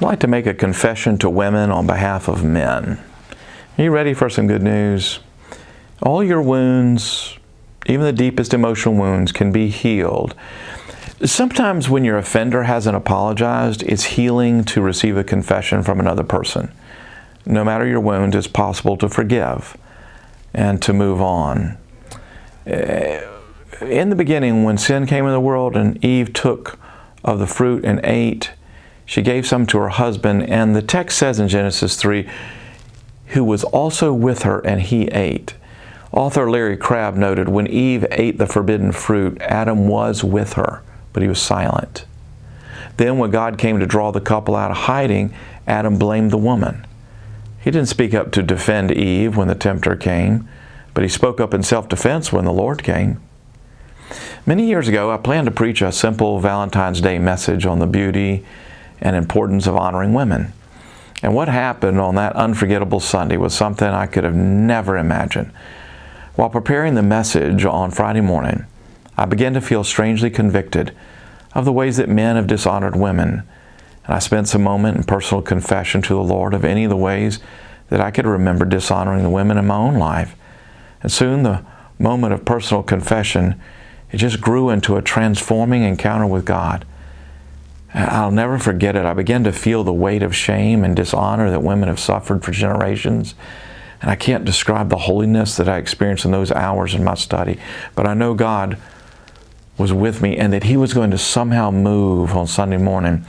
I'd like to make a confession to women on behalf of men. Are you ready for some good news? All your wounds, even the deepest emotional wounds, can be healed. Sometimes when your offender hasn't apologized, it's healing to receive a confession from another person. No matter your wounds, it's possible to forgive and to move on. In the beginning, when sin came in the world and Eve took of the fruit and ate, she gave some to her husband, and the text says in Genesis 3, who was also with her, and he ate. Author Larry Crabb noted, when Eve ate the forbidden fruit, Adam was with her, but he was silent. Then when God came to draw the couple out of hiding, Adam blamed the woman. He didn't speak up to defend Eve when the tempter came, but he spoke up in self-defense when the Lord came. Many years ago, I planned to preach a simple Valentine's Day message on the beauty and importance of honoring women. And what happened on that unforgettable Sunday was something I could have never imagined. While preparing the message on Friday morning, I began to feel strangely convicted of the ways that men have dishonored women. And I spent some moment in personal confession to the Lord of any of the ways that I could remember dishonoring the women in my own life. And soon the moment of personal confession, it just grew into a transforming encounter with God. I'll never forget it. I began to feel the weight of shame and dishonor that women have suffered for generations. And I can't describe the holiness that I experienced in those hours in my study. But I know God was with me and that He was going to somehow move on Sunday morning.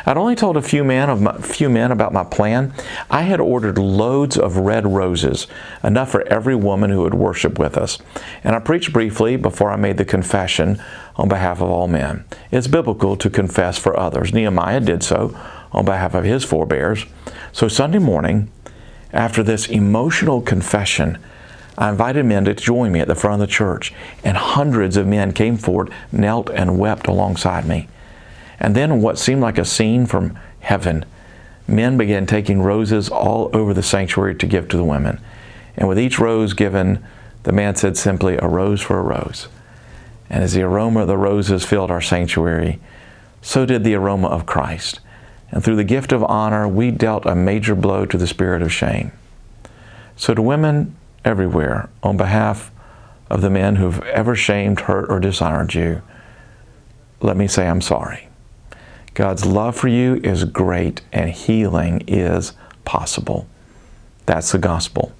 I'd only told a few men about my plan. I had ordered loads of red roses, enough for every woman who would worship with us. And I preached briefly before I made the confession on behalf of all men. It's biblical to confess for others. Nehemiah did so on behalf of his forebears. So Sunday morning, after this emotional confession, I invited men to join me at the front of the church, and hundreds of men came forward, knelt, and wept alongside me. And then in what seemed like a scene from heaven, men began taking roses all over the sanctuary to give to the women. And with each rose given, the man said simply, "A rose for a rose." And as the aroma of the roses filled our sanctuary, so did the aroma of Christ. And through the gift of honor, we dealt a major blow to the spirit of shame. So to women everywhere, on behalf of the men who've ever shamed, hurt, or dishonored you, let me say I'm sorry. God's love for you is great, and healing is possible. That's the gospel.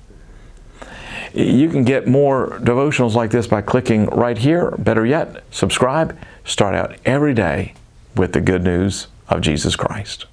You can get more devotionals like this by clicking right here. Better yet, subscribe. Start out every day with the good news of Jesus Christ.